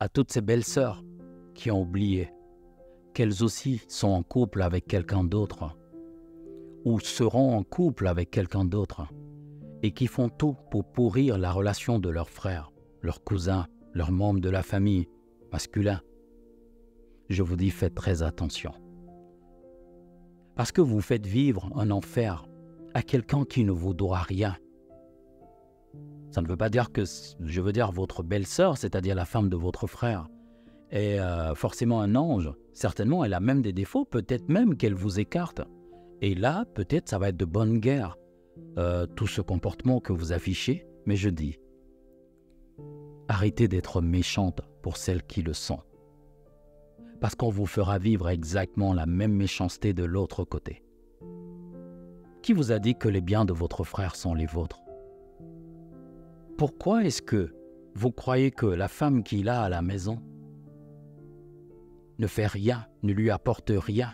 à toutes ces belles sœurs qui ont oublié qu'elles aussi sont en couple avec quelqu'un d'autre ou seront en couple avec quelqu'un d'autre et qui font tout pour pourrir la relation de leurs frères, leurs cousins, leurs membres de la famille masculins. Je vous dis, faites très attention. Parce que vous faites vivre un enfer à quelqu'un qui ne vous doit rien. Ça ne veut pas dire que, je veux dire, votre belle-sœur, c'est-à-dire la femme de votre frère, est forcément un ange. Certainement, elle a même des défauts, peut-être même qu'elle vous écarte. Et là, peut-être, ça va être de bonne guerre, tout ce comportement que vous affichez. Mais je dis, arrêtez d'être méchante pour celles qui le sont. Parce qu'on vous fera vivre exactement la même méchanceté de l'autre côté. Qui vous a dit que les biens de votre frère sont les vôtres? Pourquoi est-ce que vous croyez que la femme qu'il a à la maison ne fait rien, ne lui apporte rien?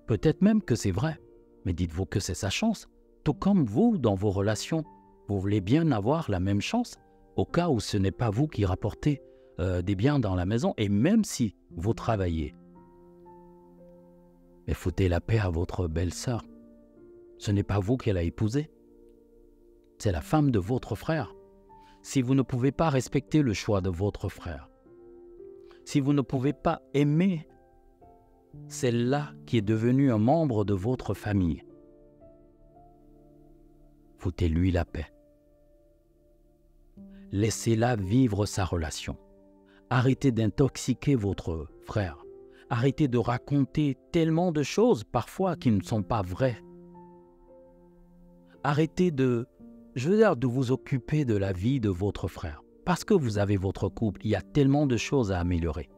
Peut-être même que c'est vrai, mais dites-vous que c'est sa chance. Tout comme vous, dans vos relations, vous voulez bien avoir la même chance, au cas où ce n'est pas vous qui rapportez des biens dans la maison, et même si vous travaillez. Mais foutez la paix à votre belle-sœur. Ce n'est pas vous qu'elle a épousée. C'est la femme de votre frère. Si vous ne pouvez pas respecter le choix de votre frère, si vous ne pouvez pas aimer celle-là qui est devenue un membre de votre famille, foutez-lui la paix. Laissez-la vivre sa relation. Arrêtez d'intoxiquer votre frère. Arrêtez de raconter tellement de choses parfois qui ne sont pas vraies. Arrêtez de vous occuper de la vie de votre frère. Parce que vous avez votre couple, il y a tellement de choses à améliorer.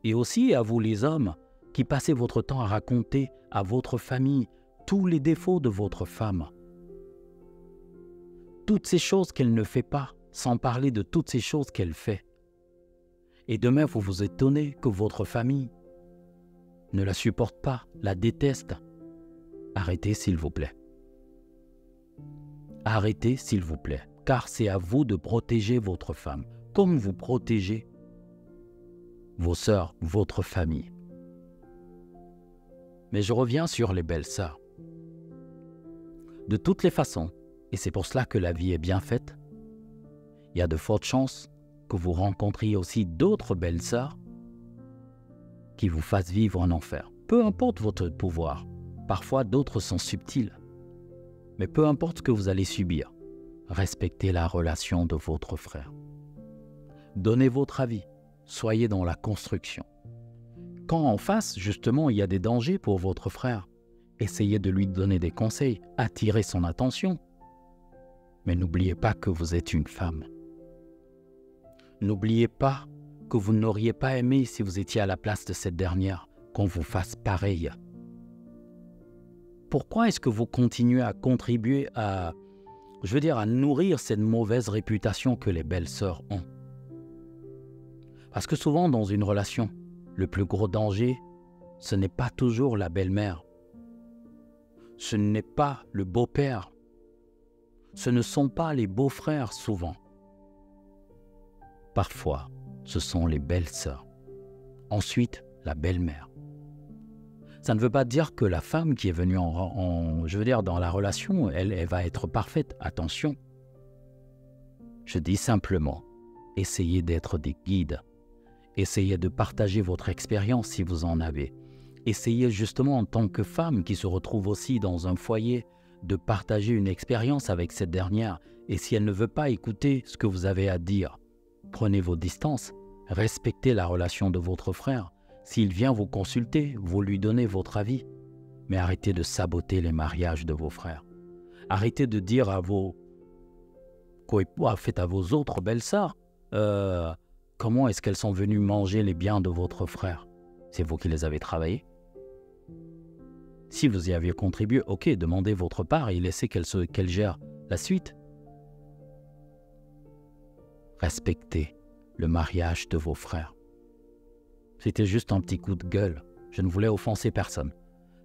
Et aussi à vous les hommes qui passez votre temps à raconter à votre famille tous les défauts de votre femme. Toutes ces choses qu'elle ne fait pas, sans parler de toutes ces choses qu'elle fait. Et demain, vous vous étonnez que votre famille ne la supporte pas, la déteste. Arrêtez, s'il vous plaît. Arrêtez, s'il vous plaît, car c'est à vous de protéger votre femme, comme vous protégez vos sœurs, votre famille. Mais je reviens sur les belles sœurs. De toutes les façons, et c'est pour cela que la vie est bien faite, il y a de fortes chances que vous rencontriez aussi d'autres belles sœurs qui vous fassent vivre un enfer. Peu importe votre pouvoir, parfois d'autres sont subtils, mais peu importe ce que vous allez subir, respectez la relation de votre frère. Donnez votre avis, soyez dans la construction. Quand en face, justement, il y a des dangers pour votre frère, essayez de lui donner des conseils, attirez son attention. Mais n'oubliez pas que vous êtes une femme. N'oubliez pas que vous n'auriez pas aimé, si vous étiez à la place de cette dernière, qu'on vous fasse pareil. Pourquoi est-ce que vous continuez à contribuer à nourrir cette mauvaise réputation que les belles sœurs ont? Parce que souvent, dans une relation, le plus gros danger, ce n'est pas toujours la belle-mère. Ce n'est pas le beau-père. Ce ne sont pas les beaux-frères souvent. Parfois, ce sont les belles-sœurs. Ensuite, la belle-mère. Ça ne veut pas dire que la femme qui est venue dans la relation, elle va être parfaite. Attention. Je dis simplement, essayez d'être des guides. Essayez de partager votre expérience si vous en avez. Essayez justement en tant que femme qui se retrouve aussi dans un foyer de partager une expérience avec cette dernière. Et si elle ne veut pas écouter ce que vous avez à dire, prenez vos distances, respectez la relation de votre frère. S'il vient vous consulter, vous lui donnez votre avis. Mais arrêtez de saboter les mariages de vos frères. Arrêtez de dire à vos à vos autres belles-sœurs, comment est-ce qu'elles sont venues manger les biens de votre frère? C'est vous qui les avez travaillés. Si vous y aviez contribué, ok, demandez votre part et laissez qu'elle gère la suite. Respectez le mariage de vos frères. C'était juste un petit coup de gueule. Je ne voulais offenser personne.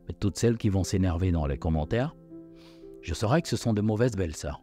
Mais toutes celles qui vont s'énerver dans les commentaires, je saurai que ce sont de mauvaises belles-sœurs.